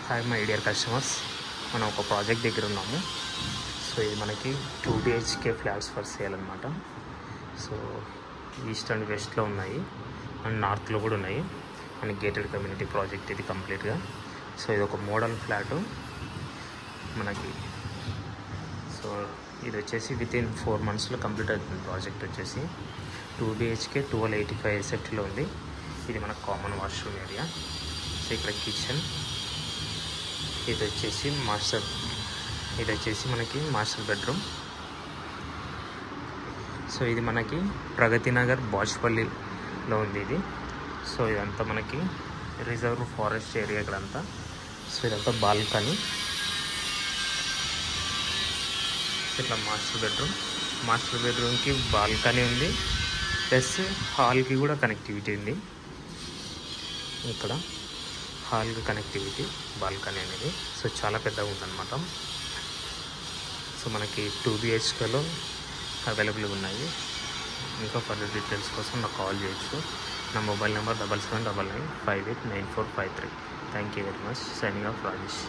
Hi my dear customers, మనం ఒక project దగ్గర ఉన్నాము. సో ఇది మనకి 2 BHK ఫ్లాట్స్ ఫర్ సేల్ అనమాట. సో ఈస్ట్ అండ్ వెస్ట్లో ఉన్నాయి అండ్ నార్త్లో కూడా ఉన్నాయి. అండ్ గేటెడ్ కమ్యూనిటీ ప్రాజెక్ట్ ఇది కంప్లీట్గా. సో ఇది ఒక మోడల్ ఫ్లాటు మనకి. సో ఇది వచ్చేసి వితిన్ 4 monthsలో కంప్లీట్ అవుతుంది ప్రాజెక్ట్. వచ్చేసి 2 BHK 1285 SFTలో ఉంది. ఇది మన కామన్ వాష్రూమ్ ఏరియా. సో ఇక్కడ కిచెన్, ఇది వచ్చేసి మనకి మాస్టర్ బెడ్రూమ్. సో ఇది మనకి ప్రగతి నగర్ బాచ్పల్లిలో ఉంది ఇది. సో ఇదంతా మనకి రిజర్వ్ ఫారెస్ట్ ఏరియా ఇక్కడంతా. సో ఇదంతా బాల్కనీ. ఇట్లా మాస్టర్ బెడ్రూమ్కి బాల్కనీ ఉంది, ప్లస్ హాల్కి కూడా కనెక్టివిటీ ఉంది. ఇక్కడ హాల్కి కనెక్టివిటీ, బాల్కనీ అనేది. సో చాలా పెద్దగా ఉందన్నమాట. సో మనకి 2 BHKలో అవైలబుల్గా ఉన్నాయి. ఇంకా ఫర్దర్ డీటెయిల్స్ కోసం నాకు కాల్ చేయొచ్చు. నా mobile number 7799589453. Thank you very much. Signing off Rajesh.